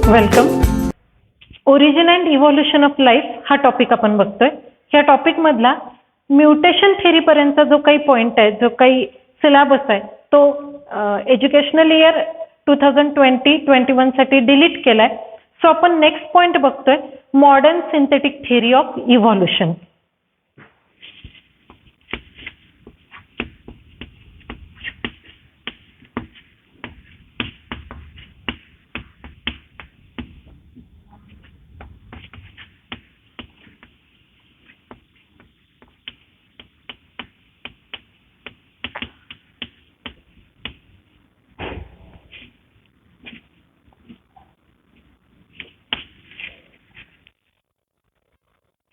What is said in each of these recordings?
Welcome. Origin and evolution of life हा topic आपण बघतोय. ह्या टॉपिक मधला म्युटेशन थेरी पर्यंतचा जो काही पॉइंट आहे, जो काही सिलेबस आहे, तो एज्युकेशनल इयर 2020-21 साठी डिलीट केलाय. सो आपण नेक्स्ट पॉइंट बघतोय, modern synthetic theory of evolution.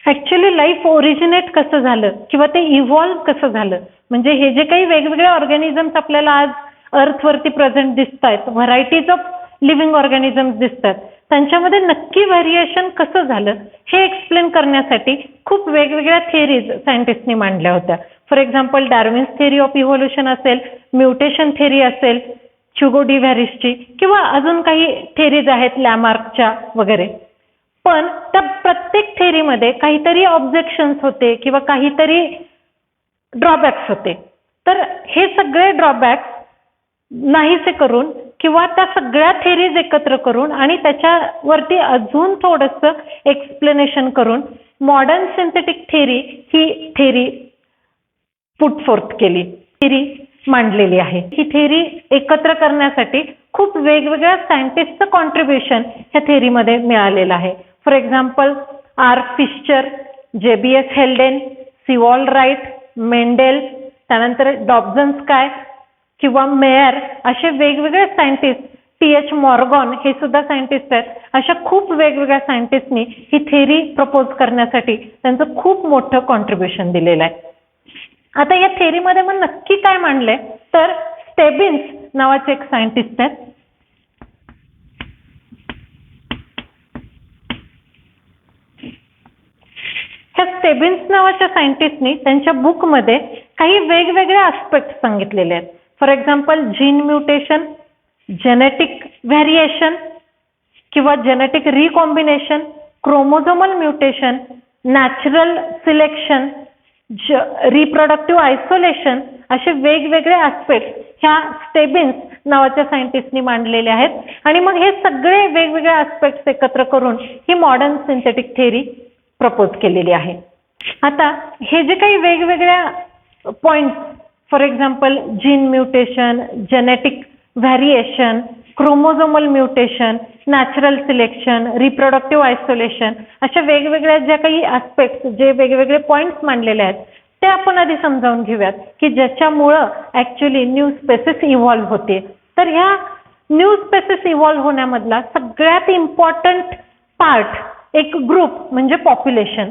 Actually life originate कसं झालं किंवा ते इव्हॉल्व्ह कसं झालं, म्हणजे हे जे काही वेगवेगळे ऑर्गॅनिझम्स आपल्याला आज अर्थवरती प्रेझेंट दिसत आहेत, व्हरायटीज ऑफ लिव्हिंग ऑर्गॅनिझम्स दिसतात, त्यांच्यामध्ये नक्की व्हेरिएशन कसं झालं हे एक्सप्लेन करण्यासाठी खूप वेगवेगळ्या थेरीज सायंटिस्टनी मांडल्या होत्या. For example Darwin's theory of evolution असेल, म्युटेशन थेरी असेल, ह्युगो डी व्हॅरिसची, किंवा अजून काही थेरीज आहेत लॅमार्कच्या वगैरे. पण त्या प्रत्येक थेरीमध्ये काहीतरी ऑब्जेक्शन्स होते किंवा काहीतरी ड्रॉबॅक्स होते. तर हे सगळे ड्रॉबॅक्स नाहीसे करून किंवा त्या सगळ्या थेरीज एकत्र करून आणि त्याच्यावरती अजून थोडंसं एक्सप्लेनेशन करून मॉडर्न सिंथेटिक थेरी ही थेरी पुट फोर्थ केली, थेरी मांडलेली आहे. ही थेरी एकत्र करण्यासाठी खूप वेगवेगळ्या सायंटिस्टचं कॉन्ट्रीब्युशन ह्या थेरीमध्ये मिळालेलं आहे. For example R Fisher, JBS Haldane, Sewall Wright, Mendel, त्यानंतर डॉब्झन स्काय किंवा मेयर, असे वेगवेगळे सायंटिस्ट, टी.एच. मॉर्गन हे सुद्धा सायंटिस्ट आहेत. अशा खूप वेगवेगळ्या सायंटिस्टनी ही थेरी प्रपोज करण्यासाठी त्यांचं खूप मोठं कॉन्ट्रीब्युशन दिलेलं आहे. आता या थेरीमध्ये मग नक्की काय मांडलंय, तर स्टेबिन्स नावाचे एक सायंटिस्ट आहेत. ह्या स्टेबिन्स नावाच्या सायंटिस्टनी त्यांच्या बुकमध्ये काही वेगवेगळे ऍस्पेक्ट सांगितलेले आहेत. For example gene mutation, genetic variation किंवा genetic recombination, chromosomal mutation, natural selection, reproductive isolation, असे वेगवेगळे ऍस्पेक्ट ह्या स्टेबिन्स नावाच्या सायंटिस्टनी मांडलेले आहेत. आणि मग हे सगळे वेगवेगळे ऍस्पेक्ट्स एकत्र करून ही मॉडर्न सिंथेटिक थेरी प्रपोज केलेली आहे. आता हे जे काही वेगवेगळ्या points, for example gene mutation, genetic variation, chromosomal mutation, natural selection, reproductive isolation, अशा वेगवेगळ्या ज्या काही ऍस्पेक्ट्स, जे वेगवेगळे पॉइंट्स मांडलेले आहेत, ते आपण आधी समजावून घेऊयात की ज्याच्यामुळं ऍक्च्युली न्यू स्पेसिस इव्हॉल्व्ह होते. तर ह्या न्यू स्पेसिस इव्हॉल्व्ह होण्यामधला सगळ्यात इम्पॉर्टंट पार्ट, एक ग्रुप म्हणजे population.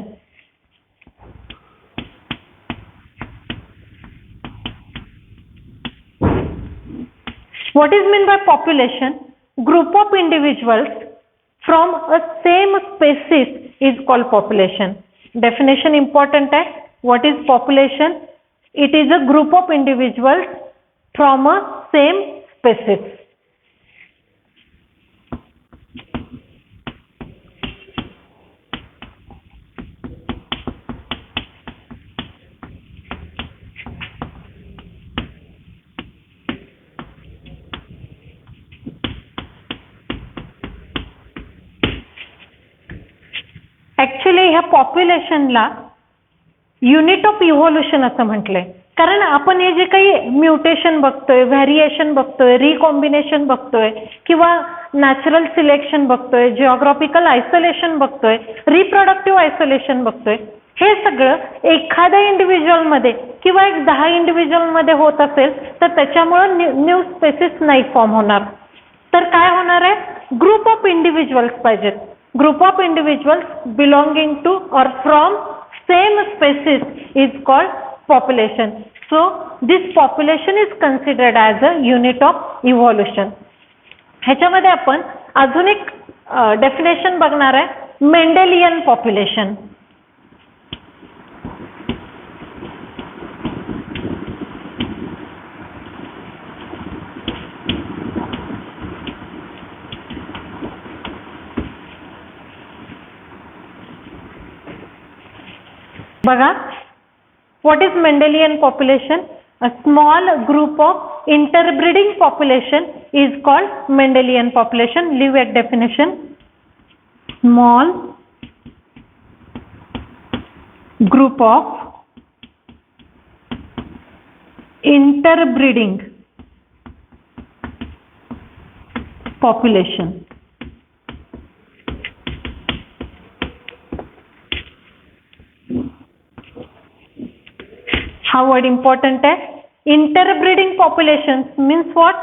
What is meant by population? Group of individuals from a same species is called population. Definition important है. What is population? It is a group of individuals from a same species. Actually ह्या पॉप्युलेशनला unit of evolution असं म्हटलंय. कारण आपण हे जे काही mutation बघतोय, व्हेरिएशन बघतोय, रिकॉम्बिनेशन बघतोय किंवा नॅचरल सिलेक्शन बघतोय, जिओग्राफिकल आयसोलेशन बघतोय, रिप्रोडक्टिव्ह आयसोलेशन बघतोय, हे सगळं एखाद्या इंडिव्हिज्युअलमध्ये किंवा एक 10 इंडिव्हिज्युअलमध्ये होत असेल तर त्याच्यामुळं न्यू स्पेसिस नाही फॉर्म होणार. तर काय होणार आहे, ग्रुप ऑफ इंडिव्हिज्युअल्स पाहिजेत. Group of individuals belonging to or from same species is called population. So this population is considered as a unit of evolution. ह्याच्यामध्ये आपण अजून एक डेफिनेशन बघणार आहे, मेंडेलियन पॉप्युलेशन. बघा, what is Mendelian population? A small group of interbreeding population is called Mendelian population. Leave at definition. Small group of interbreeding population. हा word important आहे. Interbreeding population means what?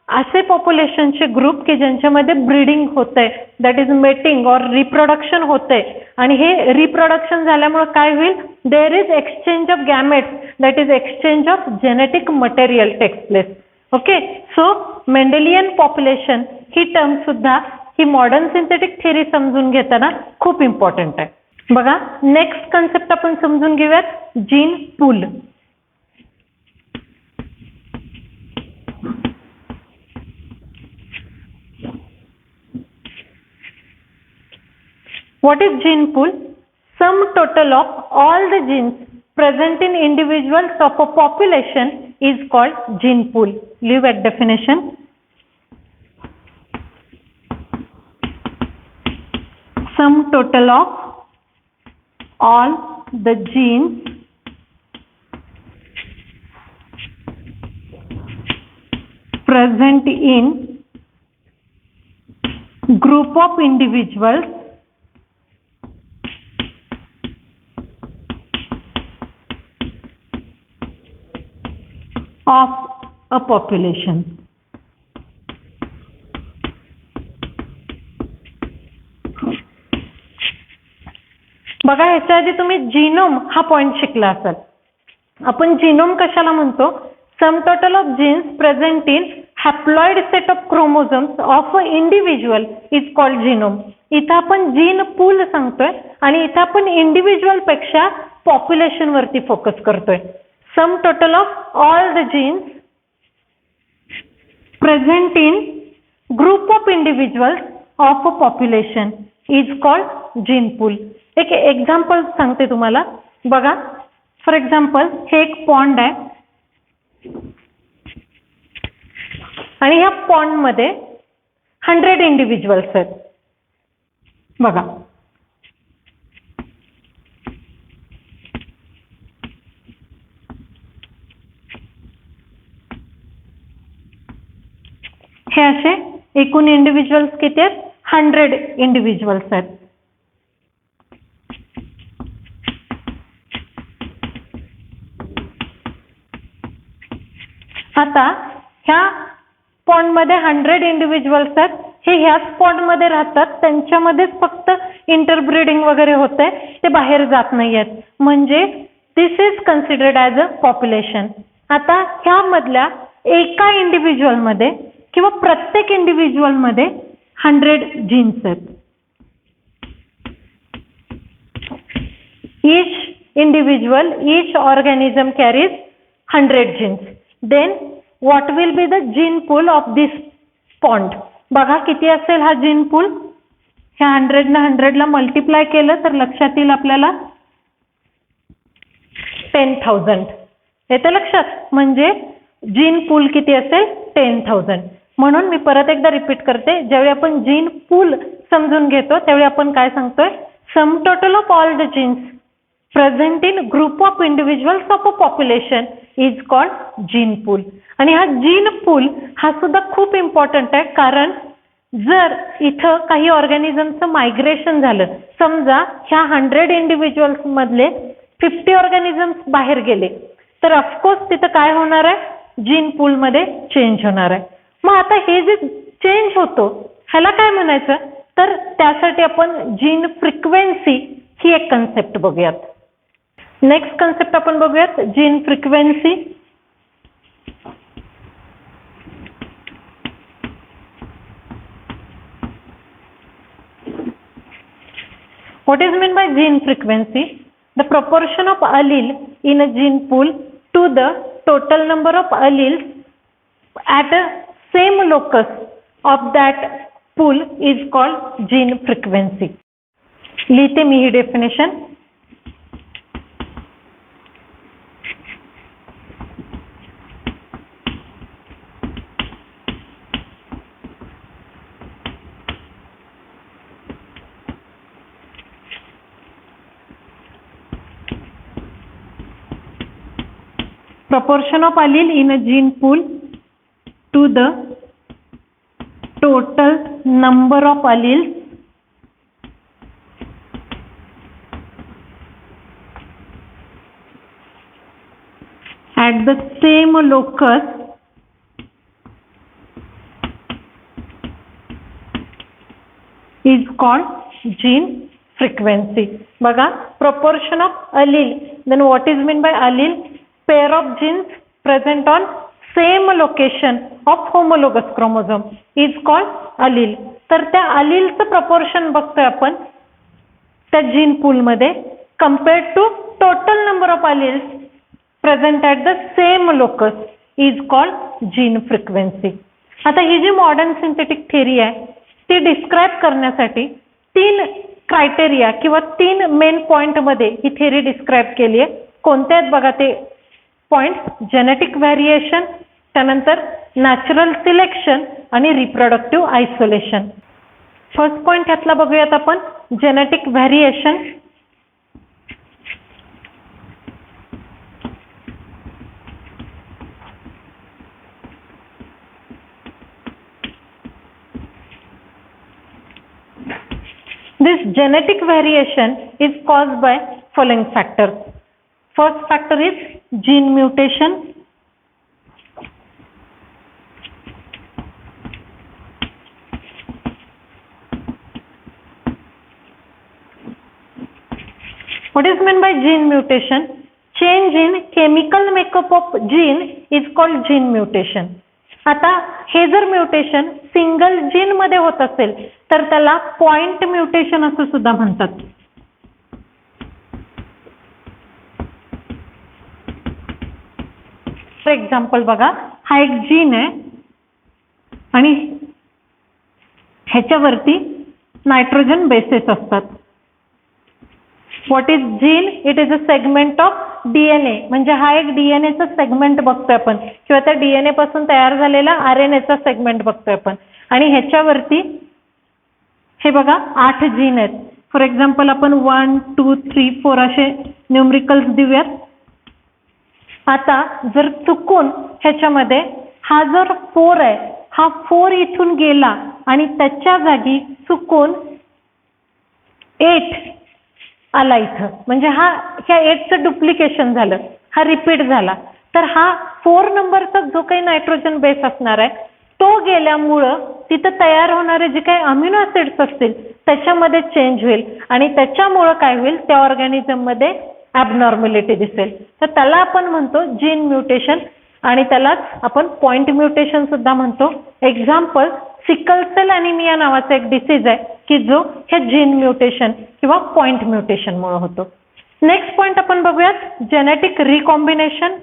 असे पॉप्युलेशनचे group की ज्यांच्यामध्ये breeding होतंय, that is mating और reproduction होतंय, आणि हे रिप्रोडक्शन झाल्यामुळे काय होईल? There is exchange of gametes, that is exchange of genetic material takes place. Okay, so Mendelian population ही टर्म सुद्धा ही मॉडर्न सिंथेटिक थिअरी समजून घेताना खूप इम्पॉर्टंट आहे. बघा, नेक्स्ट कन्सेप्ट आपण समजून घेऊयात, gene pool. What is gene pool? Sum total of all the genes present in individuals of a population is called gene pool. Leave at definition. Sum total of all the genes present in group of individuals of a population. बघा, ह्याच्या आधी तुम्ही genome हा point शिकला असाल. आपण genome कशाला म्हणतो? Sum total of genes present in haploid set of chromosomes of a individual is called genome. इथं आपण जीन पूल सांगतोय आणि इथं आपण इंडिव्हिज्युअल पेक्षा पॉप्युलेशन वरती फोकस करतोय. Sum total of all the genes present in group of individuals of a population is called gene pool. एक एक्झाम्पल सांगते तुम्हाला. बघा, फॉर एक्झाम्पल हे एक पॉन्ड आहे आणि ह्या पॉन्ड मध्ये 100 इंडिव्हिज्युअल्स आहेत. बघा, हे असे एकूण इंडिव्हिज्युअल्स किती आहेत? 100 इंडिव्हिज्युअल्स आहेत. आता ह्या पॉन्ड मध्ये 100 इंडिव्हिज्युअल्स आहेत. हे ह्याच पॉन्ड मध्ये राहतात, त्यांच्यामध्येच फक्त इंटरब्रीडिंग वगैरे होतंय, ते बाहेर जात नाहीयेत. म्हणजे this is considered as a population. आता ह्यामधल्या एका इंडिव्हिज्युअल मध्ये किंवा प्रत्येक इंडिव्हिज्युअल मध्ये 100 जीन्स आहेत. Each individual, each organism carries 100 genes. Then what will be the gene pool of this pond? बघा किती असेल हा जीन पूल. ह्या 100 ना 100 ला मल्टिप्लाय केलं तर लक्षात येईल आपल्याला 10,000. येतं लक्षात? म्हणजे जीन पूल किती असेल? 10,000. म्हणून मी परत एकदा रिपीट करते, ज्यावेळी आपण जीन पूल समजून घेतो त्यावेळी आपण काय सांगतोय? Sum total of all the genes present in group of individuals of a population is called gene pool. आणि हा जीन पूल हा सुद्धा खूप इम्पॉर्टंट आहे, कारण जर इथं काही ऑर्गॅनिझमचं मायग्रेशन झालं, समजा ह्या 100 इंडिव्हिज्युअल्स मधले 50 ऑर्गॅनिझम्स बाहेर गेले, तर ऑफकोर्स तिथं काय होणार आहे? जीन पूल मध्ये चेंज होणार आहे. मग आता हे जे चेंज होतो ह्याला काय म्हणायचं? तर त्यासाठी आपण जीन फ्रिक्वेन्सी ही एक कन्सेप्ट बघूयात. नेक्स्ट कन्सेप्ट आपण बघूयात, gene frequency. What is meant by gene frequency? The proportion of allele in a gene pool to the total number of alleles at a same locus of that pool is called gene frequency. लिहिते मी ही definition. proportion of allele in a gene pool to the total number of alleles at the same locus is called gene frequency. बघा, proportion of allele, then what is meant by allele? Pair of genes present on same location of homologous chromosome is called allele. तर त्या alleleचं proportion बघतोय आपण त्या gene pool मध्ये compared to total number of alleles present at the same locus is called gene frequency. आता ही जी modern synthetic theory आहे ती describe करण्यासाठी 3 क्रायटेरिया किंवा 3 मेन पॉइंट मध्ये ही थेरी डिस्क्राइब केली आहे. कोणते आहेत बघा ते पॉइंट्स? जेनेटिक व्हेरिएशन, त्यानंतर नॅचरल सिलेक्शन आणि रिप्रोडक्टिव्ह आयसोलेशन. फर्स्ट पॉइंट ह्यातला बघूयात आपण, genetic variation. This genetic variation is caused by following factors. First factor is gene mutation. What is meant by gene mutation? Change in chemical makeup of gene is called gene mutation. आता हे जर mutation single gene मध्ये होत असेल तर त्याला point mutation असं सुद्धा म्हणतात. फॉर एक्झाम्पल बघा, हा एक जीन आहे आणि ह्याच्यावरती नायट्रोजन बेसेस असतात. What is gene? It is a segment of DNA. म्हणजे हा एक डीएनएचा सेगमेंट बघतोय आपण किंवा त्या डीएनए पासून तयार झालेला आरएनएचा सेगमेंट बघतोय आपण. आणि ह्याच्यावरती हे बघा 8 जीन आहेत. फॉर एक्झाम्पल आपण 1, 2, 3, 4 असे न्यूमरिकल्स देऊयात. आता जर चुकून ह्याच्यामध्ये हा जर 4 आहे, हा 4 इथून गेला आणि त्याच्या जागी चुकून 8 आला इथं, म्हणजे ह्या 8चं डुप्लिकेशन झालं, हा रिपीट झाला, तर हा 4 नंबरचा जो काही नायट्रोजन बेस असणार आहे तो गेल्यामुळं तिथं तयार होणारे जे काही अमिनो ऍसिड्स असतील त्याच्यामध्ये चेंज होईल आणि त्याच्यामुळं काय होईल, त्या ऑर्गॅनिझम मध्ये ॲबनॉर्मॅलिटी दिसेल. तर त्याला आपण म्हणतो जीन म्युटेशन आणि त्यालाच आपण पॉइंट म्युटेशन सुद्धा म्हणतो. एक्झाम्पल, सिकल सेल ॲनिमिया नावाचा एक डिसीज आहे की जो हे जीन म्युटेशन किंवा पॉइंट म्युटेशन मुळे होतो. नेक्स्ट पॉइंट आपण बघूयात, जेनेटिक रिकॉम्बिनेशन.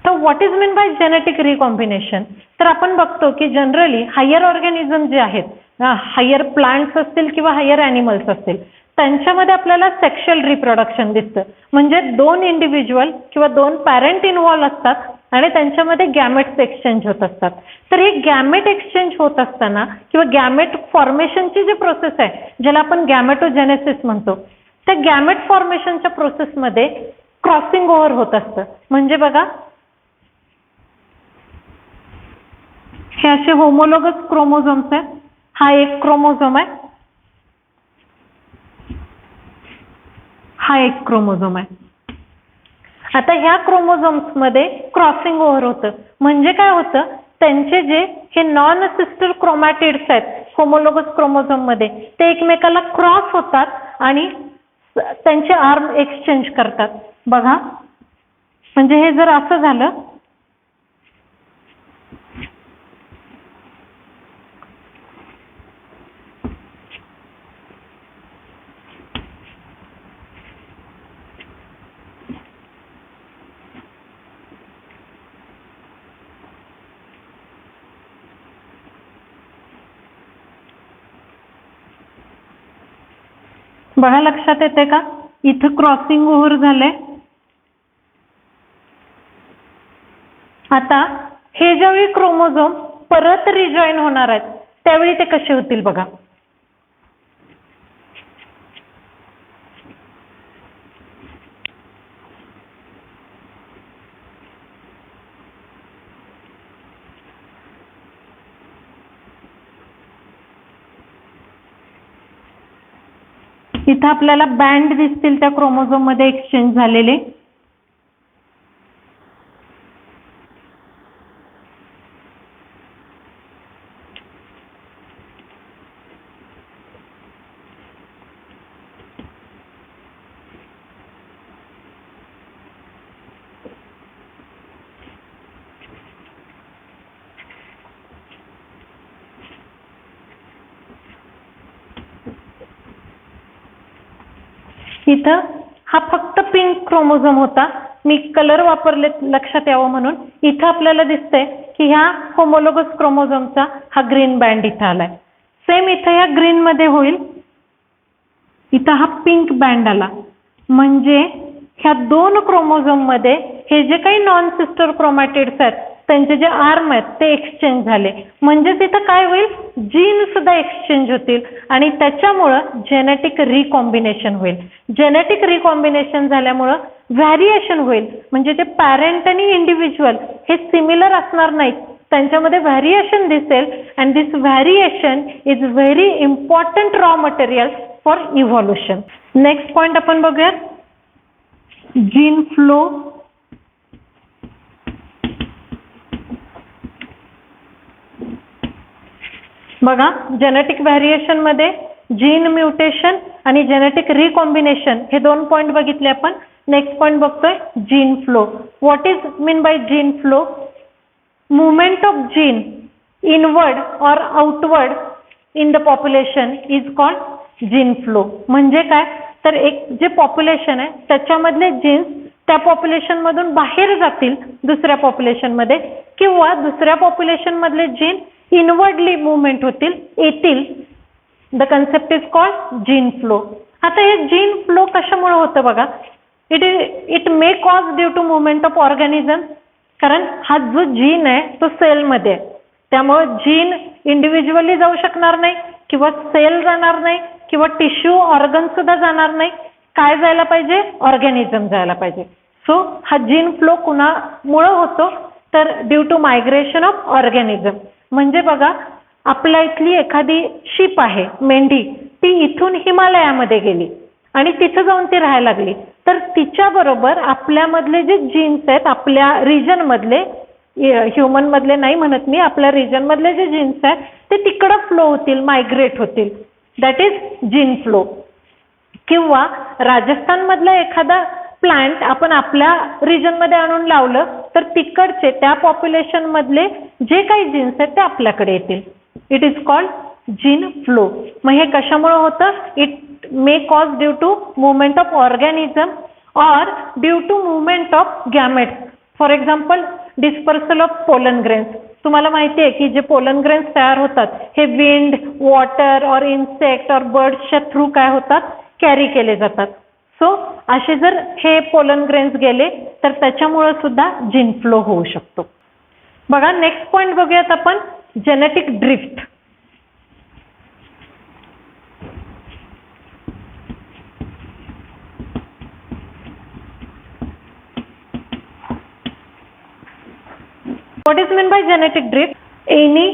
तर what is mean bye genetic recombination? तर आपण बघतो की जनरली हायर ऑर्गॅनिझम जे आहेत, हायर प्लांट्स असतील किंवा हायर ॲनिमल्स असतील, त्यांच्यामध्ये आपल्याला सेक्शुअल रिप्रोडक्शन दिसतं. म्हणजे 2 इंडिव्हिज्युअल किंवा 2 पॅरेंट इन्व्हॉल्व असतात आणि त्यांच्यामध्ये गॅमेट्स एक्सचेंज होत असतात. तर हे गॅमेट एक्सचेंज होत असताना किंवा गॅमेट फॉर्मेशनची जी प्रोसेस आहे ज्याला आपण गॅमेटोजेनेसिस म्हणतो, त्या गॅमेट फॉर्मेशनच्या प्रोसेसमध्ये क्रॉसिंग ओव्हर होत असतं. म्हणजे बघा, हे असे होमोलोगस क्रोमोझोम्स आहेत. हा एक क्रोमोझोम आहे, हा एक क्रोमोझोम आहे. आता ह्या क्रोमोझोम्स मध्ये क्रॉसिंग ओव्हर होतं. म्हणजे काय होतं, त्यांचे जे हे नॉन सिस्टर क्रोमॅटिड्स आहेत होमोलोगस क्रोमोझोम मध्ये, ते एकमेकाला क्रॉस होतात आणि त्यांचे आर्म एक्सचेंज करतात. बघा, म्हणजे हे जर असं झालं बघा, लक्षात येते का, इथं क्रॉसिंग ओव्हर झालंय आता हे ज्यावेळी क्रोमोझोम परत रिजॉईन होणार आहेत त्यावेळी ते कसे होतील बघा. इथं आपल्याला बँड दिसतील त्या क्रोमोझोम मध्ये एक्सचेंज झालेले. इथं हा फक्त पिंक क्रोमोझोम होता, मी कलर वापरले लक्षात यावं म्हणून. इथं आपल्याला दिसतंय की ह्या होमोलोगस क्रोमोझोमचा हा ग्रीन बँड इथं आलाय. सेम इथं या ग्रीन मध्ये होईल, इथं हा पिंक बँड आला. म्हणजे ह्या दोन क्रोमोझोम मध्ये हे जे काही नॉन सिस्टर क्रोमॅटिड्स आहेत त्यांचे जे आर्म आहेत ते एक्सचेंज झाले. म्हणजे तिथं काय होईल, जीन सुद्धा एक्सचेंज होतील आणि त्याच्यामुळं जेनेटिक रिकॉम्बिनेशन होईल. जेनेटिक रिकॉम्बिनेशन झाल्यामुळं व्हॅरिएशन होईल. म्हणजे ते पॅरेंट आणि इंडिव्हिज्युअल हे सिमिलर असणार नाहीत, त्यांच्यामध्ये व्हॅरिएशन दिसेल. And this variation is very important raw material for evolution. Next point आपण बघूयात, जीन फ्लो. बघा, जेनेटिक व्हॅरिएशन मध्ये जीन म्युटेशन आणि जेनेटिक रिकॉम्बिनेशन हे दोन पॉइंट बघितले आपण. नेक्स्ट पॉइंट बघतोय gene flow. What is mean by gene flow? Movement of gene inward or outward in the population is called gene flow. म्हणजे काय तर एक जे पॉप्युलेशन आहे त्याच्यामधले जीन्स त्या पॉप्युलेशन मधून बाहेर जातील दुसऱ्या पॉप्युलेशन मध्ये, किंवा दुसऱ्या पॉप्युलेशन मधले जीन इनवर्डली मुवमेंट होतील, येतील. The concept is called gene flow. आता हे जीन फ्लो कशामुळे होतं बघा, it may cause due to movement of organism. कारण हा जो जीन आहे तो सेलमध्ये आहे, त्यामुळे जीन इंडिव्हिज्युअली जाऊ शकणार नाही, किंवा सेल जाणार नाही, किंवा टिश्यू ऑर्गन सुद्धा जाणार नाही. काय जायला पाहिजे, ऑर्गॅनिझम जायला पाहिजे. सो हा जीन फ्लो कुणामुळे होतो तर due to migration of organism. म्हणजे बघा, आपल्या इथली एखादी शीप आहे, मेंढी, ती इथून हिमालयामध्ये गेली आणि तिथं जाऊन ती राहायला लागली, तर तिच्याबरोबर आपल्यामधले जे जीन्स आहेत आपल्या रिजन मधले, ह्युमन मधले नाही म्हणत मी, आपल्या रिजन मधले जे जीन्स आहेत ते तिकडं फ्लो होतील, मायग्रेट होतील. That is gene flow. किंवा राजस्थान मधला एखादा प्लांट आपण आपल्या रिजन मध्ये आणून लावलं तर तिकडचे त्या पॉप्युलेशन मधले जे काही जीन्स आहेत ते आपल्याकडे येतील. It is called gene flow. मग हे कशामुळे होतं? It may cause due to movement of organism or due to movement of gametes. For example dispersal of pollen grains. तुम्हाला माहिती आहे की जे पोलन ग्रेन्स तयार होतात हे विंड, वॉटर और इन्सेक्ट और बर्ड्सच्या थ्रू काय होतात, कॅरी केले जातात. सो असे जर हे पोलन ग्रेन्स गेले तर त्याच्यामुळे सुद्धा जीन फ्लो होऊ शकतो. बघा, नेक्स्ट पॉइंट बघूयात आपण, genetic drift. What is meant by genetic drift? Any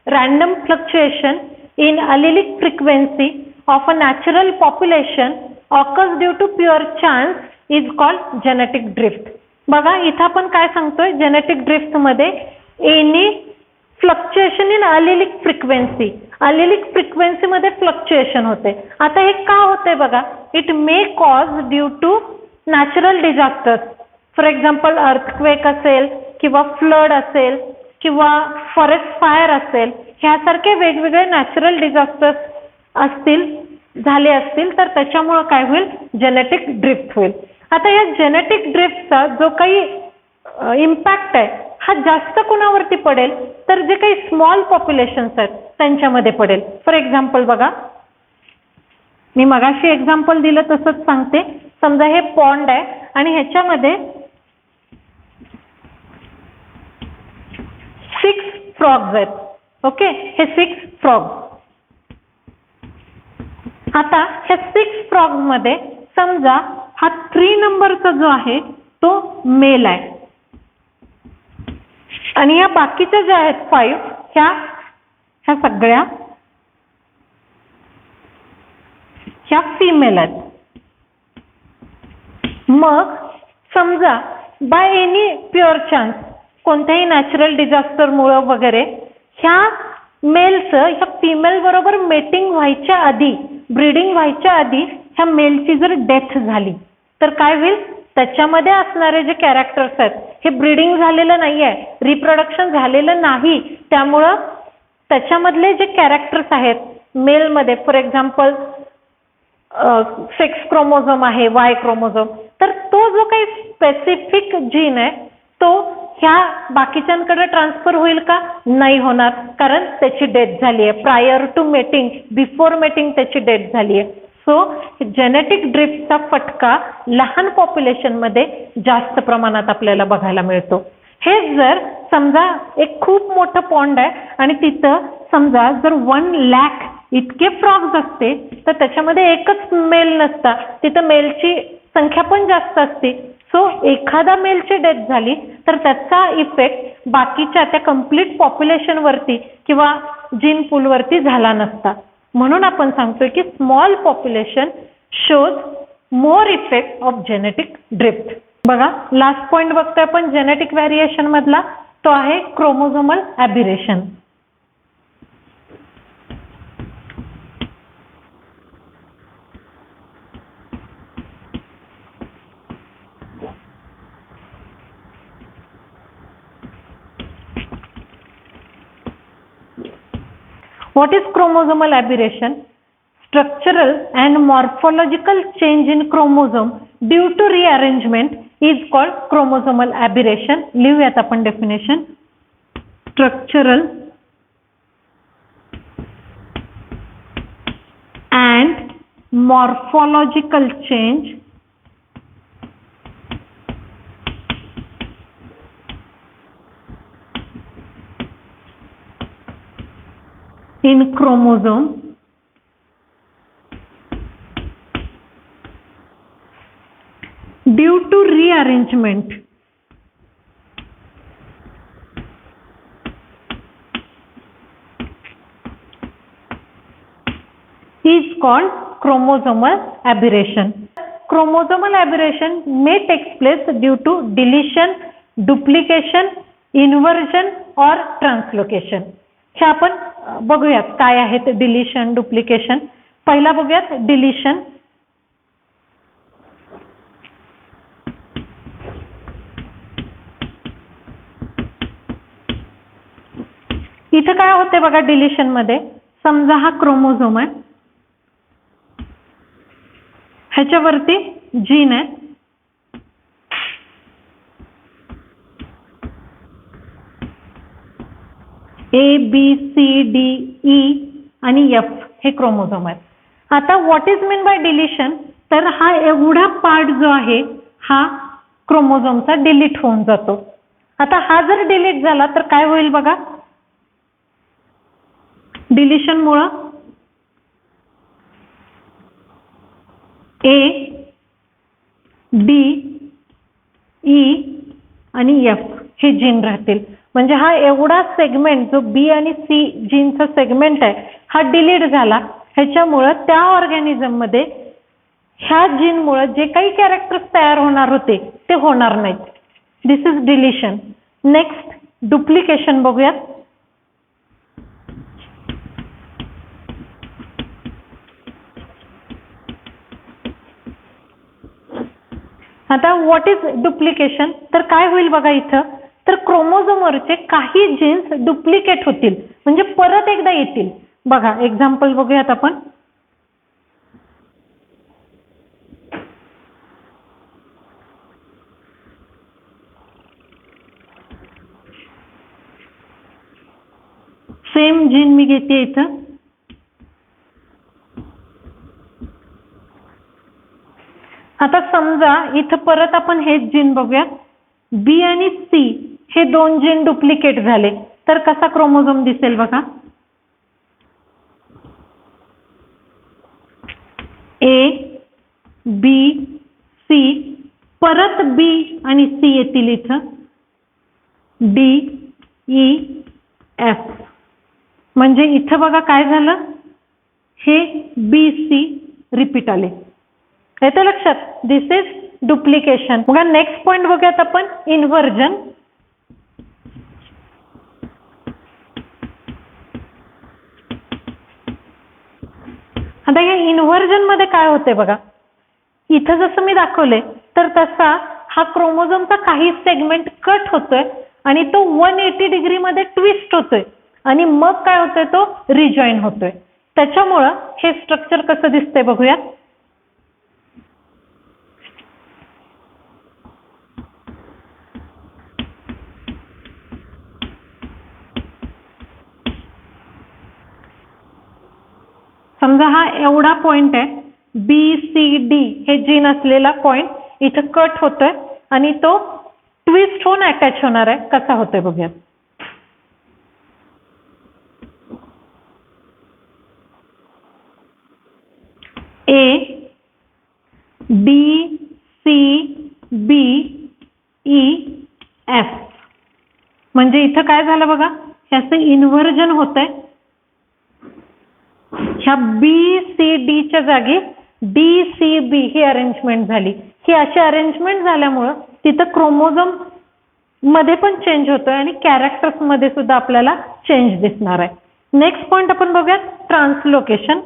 random fluctuation in allelic frequency of a natural population occurs due to pure chance is called genetic drift. बघा, इथं आपण काय सांगतोय, जेनेटिक ड्रिफ्ट मध्ये any fluctuation in allelic frequency. Allelic frequency मध्ये fluctuation होते. आता हे का होते बघा, it may cause due to natural disasters. For example earthquake असेल, किंवा फ्लड असेल, किंवा फॉरेस्ट फायर असेल, ह्यासारखे वेगवेगळे नॅचरल डिझास्टर्स असतील, झाले असतील तर त्याच्यामुळे काय होईल, जेनेटिक ड्रिफ्ट होईल. आता या जेनेटिक ड्रिफ्टचा जो काही इम्पॅक्ट आहे हा जास्त कोणावरती पडेल तर जे काही स्मॉल पॉप्युलेशन्स आहेत त्यांच्यामध्ये पडेल. फॉर एक्झाम्पल बघा, मी मगाशी एक्झाम्पल दिलं तसंच सांगते. समजा हे पॉन्ड आहे आणि ह्याच्यामध्ये 6 फ्रॉग्स आहेत. ओके, हे 6 फ्रॉग. आता ह्या 6 फ्रॉग मध्ये समजा हा 3 नंबरचा जो आहे तो मेल आहे आणि या बाकीच्या ज्या आहेत 5 ह्या सगळ्या ह्या फिमेल आहेत. मग समजा बाय एनी प्युअर चान्स, कोणत्याही नॅचरल डिझास्टरमुळे वगैरे ह्या मेलचं ह्या फिमेल बरोबर मेटिंग व्हायच्या आधी, ब्रीडिंग व्हायच्या आधी ह्या मेलची जर डेथ झाली तर काय होईल? त्याच्यामध्ये असणारे जे कॅरेक्टर्स आहेत हे ब्रीडिंग झालेलं नाहीये, रिप्रोडक्शन झालेलं नाही, त्यामुळं त्याच्यामधले जे कॅरेक्टर्स आहेत मेलमध्ये, फॉर एक्झाम्पल सेक्स क्रोमोझोम आहे, वाय क्रोमोझोम, तर तो जो काही स्पेसिफिक जीन आहे तो ह्या बाकीच्यांकडे ट्रान्सफर होईल का? नाही होणार, कारण त्याची डेथ झाली आहे. Prior to mating, before mating त्याची डेथ झाली आहे. सो जेनेटिक ड्रिफ्टचा फटका लहान पॉप्युलेशन मध्ये जास्त प्रमाणात आपल्याला बघायला मिळतो. हे जर समजा एक खूप मोठं पॉन्ड आहे आणि तिथं समजा जर 1 लाख इतके फ्रॉग्स असते तर त्याच्यामध्ये एकच मेल नसता, तिथं मेलची संख्या पण जास्त असते. सो एखादा मेलची डेथ झाली तर त्याचा इफेक्ट बाकीच्या त्या कंप्लीट पॉप्युलेशन वरती किंवा जीन पूल वरती झाला नसता. म्हणून आपण सांगतोय की small population shows more effect of genetic drift. बघा लास्ट पॉइंट बघतोय आपण जेनेटिक व्हेरिएशन मधला, तो आहे chromosomal ॲबिरेशन. What is chromosomal aberration? Structural and morphological change in chromosome due to rearrangement is called chromosomal aberration. लिहूयात आपण definition. Structural and morphological change in chromosome due to rearrangement is called chromosomal aberration. Chromosomal aberration may take place due to deletion, duplication, inversion or translocation. हे आपण बघूयात काय आहे ते deletion, duplication. पहिला बघूयात डिलिशन. इथं काय होते बघा डिलिशन मध्ये, समजा हा क्रोमोझोम आहे, ह्याच्यावरती जीन आहे, A B C D E आणि एफ हे क्रोमोझोम आहेत. आता what is mean by deletion, तर हा एवढा पार्ट जो आहे हा क्रोमोझोमचा डिलीट होऊन जातो. आता हा जर डिलीट झाला तर काय होईल बघा, डिलिशन मुळे ए डी ई आणि एफ हे जीन राहतील. म्हणजे हा एवढा सेगमेंट जो बी आणि सी जीनचा सेगमेंट आहे हा डिलीट झाला. ह्याच्यामुळं त्या ऑर्गॅनिझम मध्ये ह्या जीनमुळे जे काही कॅरेक्टर्स तयार होणार होते ते होणार नाहीत. दिस इज डिलिशन. नेक्स्ट डुप्लिकेशन बघूयात. आता व्हॉट इज डुप्लिकेशन, तर काय होईल बघा इथं, तर क्रोमोझोमवरचे काही जीन्स डुप्लिकेट होतील, म्हणजे परत एकदा येतील. बघा एक्झाम्पल बघूयात आपण. सेम जीन मी घेते इथं. आता समजा इथं परत आपण हेच जीन बघूया. बी आणि सी हे 2 जीन डुप्लिकेट झाले. तर कसा क्रोमोझोम दिसेल बघा. ए, बी, सी, परत बी आणि सी येतील इथं, डी, ई, एफ. म्हणजे इथं बघा काय झालं, हे बी सी रिपीट आले. येतं लक्षात. दिस इज डुप्लिकेशन. बघा नेक्स्ट पॉइंट बघूयात आपण, इन्व्हर्जन. आता या इन्व्हर्जन मध्ये काय होते बघा, इथं जसं मी दाखवले तर तसा हा क्रोमोझोमचा काही सेगमेंट कट होतोय आणि तो 180 डिग्री मध्ये ट्विस्ट होतोय आणि मग काय होतोय, तो रिजॉईन होतोय. त्याच्यामुळं हे स्ट्रक्चर कसं दिसतंय बघूयात. समजा हा एवढा पॉइंट आहे, बी सी डी हे जीन असलेला पॉइंट इथं कट होतोय आणि तो ट्विस्ट होऊन अटॅच होणार आहे. कसा होतोय बघूयात. ए, डी, सी, बी, ई, एफ. म्हणजे इथं काय झालं बघा, ह्याचं इन्व्हर्जन होतंय. ह्या बी सी डी च्या जागी डी सी बी ही अरेंजमेंट झाली. ही अशी अरेंजमेंट झाल्यामुळं तिथं क्रोमोझोम मध्ये पण चेंज होतोय आणि कॅरेक्टर्स मध्ये सुद्धा आपल्याला चेंज दिसणार आहे. नेक्स्ट पॉइंट आपण बघूयात, ट्रान्सलोकेशन.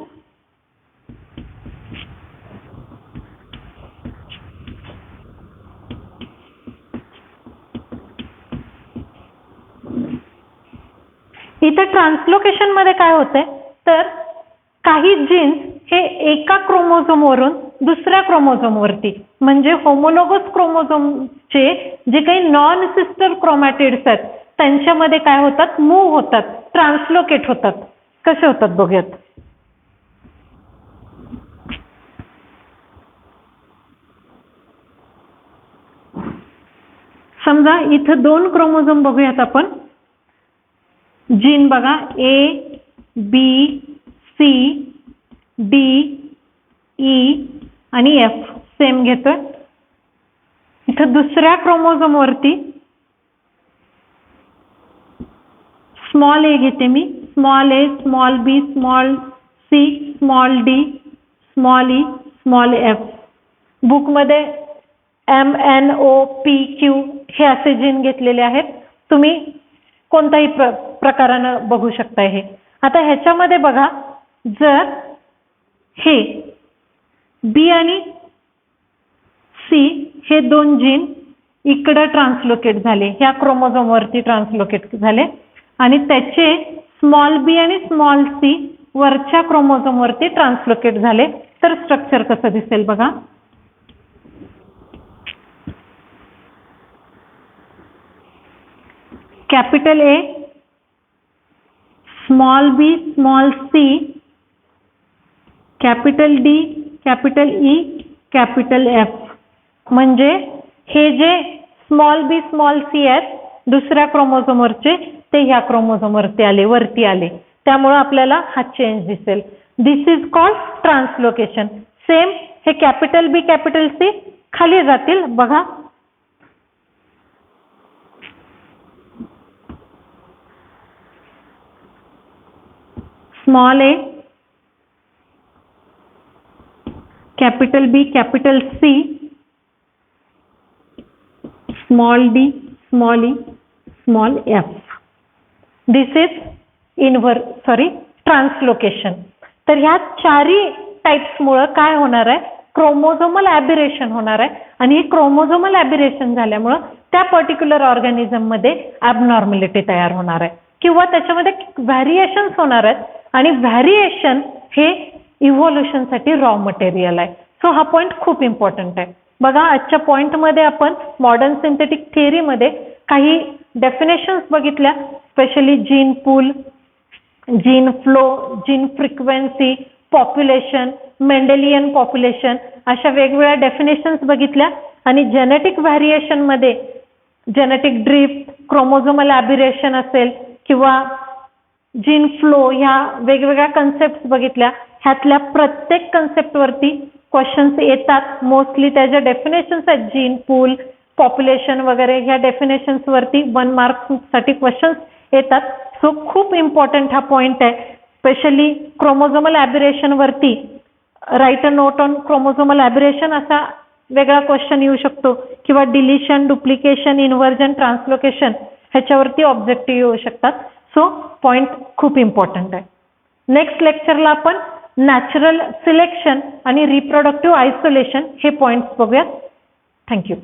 इथे ट्रान्सलोकेशन मध्ये काय होतंय, तर काही जीन्स हे एका क्रोमोझोम वरून दुसऱ्या क्रोमोझोम वरती, म्हणजे होमोलोगस क्रोमोझोमचे जे काही नॉन सिस्टर क्रोमॅटिड्स आहेत त्यांच्यामध्ये काय होतात, मूव्ह होतात, ट्रान्सलोकेट होतात. कसे होतात बघूयात. समजा इथं 2 क्रोमोझोम बघूयात आपण. जीन बघा, A, B, C, D, E आणि एफ सेम घेतोय. इथं दुसऱ्या क्रोमोझोम वरती स्मॉल ए घेते मी, small A, small B, small C, small D, small E, small F. बुकमध्ये M, N, O, P, Q हे असे जीन घेतलेले आहेत. तुम्ही कोणताही प्रकारानं बघू शकता हे. आता ह्याच्यामध्ये बघा, जर हे बी आणि सी हे 2 जीन इकडे ट्रान्सलोकेट झाले, ह्या क्रोमोझोम वरती ट्रान्सलोकेट झाले आणि त्याचे स्मॉल बी आणि स्मॉल सी वरच्या क्रोमोझोम वरती ट्रान्सलोकेट झाले, तर स्ट्रक्चर कसं दिसेल बघा. Capital A, small B, small C, capital D, capital E, capital F. म्हणजे हे जे स्मॉल बी, स्मॉल सी आहेत दुसऱ्या क्रोमोझोमवरचे, ते ह्या क्रोमोझोमवरती आले, वरती आले. त्यामुळे आपल्याला हा चेंज दिसेल. This is called translocation. Same हे कॅपिटल बी, कॅपिटल सी खाली जातील बघा. Small A, capital B, capital C, small D, small E, small F. This is translocation. तर ह्या चारही टाइप्स मुळे काय होणार आहे, क्रोमोझोमल ॲबिरेशन होणार आहे आणि ही क्रोमोझोमल ॲबिरेशन झाल्यामुळे त्या पर्टिक्युलर ऑर्गॅनिझम मध्ये ॲबनॉर्मॅलिटी तयार होणार आहे किंवा त्याच्यामध्ये व्हॅरिएशन्स होणार आहेत आणि व्हॅरिएशन हे इव्होल्युशनसाठी रॉ मटेरियल आहे. सो हा पॉइंट खूप इम्पॉर्टंट आहे. बघा आजच्या पॉइंटमध्ये आपण मॉडर्न सिंथेटिक थिअरीमध्ये काही डेफिनेशन्स बघितल्या, specially gene pool, gene flow, gene frequency, population, Mendelian population अशा वेगवेगळ्या डेफिनेशन्स बघितल्या आणि जेनेटिक व्हॅरिएशनमध्ये जेनेटिक ड्रिफ्ट, क्रोमोझोमल ॲबिरेशन असेल किंवा जीन फ्लो ह्या वेगवेगळ्या कन्सेप्ट बघितल्या, ह्यातल्या प्रत्येक कन्सेप्टवरती क्वेश्चन्स येतात. मोस्टली त्याच्या डेफिनेशन्स आहेत, जीन पूल, पॉप्युलेशन वगैरे ह्या डेफिनेशन्स वरती 1 मार्क्ससाठी क्वेश्चन्स येतात. सो खूप इम्पॉर्टंट हा पॉइंट आहे. स्पेशली क्रोमोझोमल ॲबिरेशन वरती write a note on chromosomal aberration असा वेगळा क्वेश्चन येऊ शकतो, किंवा डिलिशन, डुप्लिकेशन, इन्व्हर्जन, ट्रान्सलोकेशन ह्याच्यावरती ऑब्जेक्टिव्ह येऊ शकतात. सो पॉइंट खूप इम्पॉर्टंट आहे. नेक्स्ट लेक्चरला आपण नॅचरल सिलेक्शन आणि रिप्रोडक्टिव्ह आयसोलेशन हे पॉइंट्स बघूयात. थँक्यू.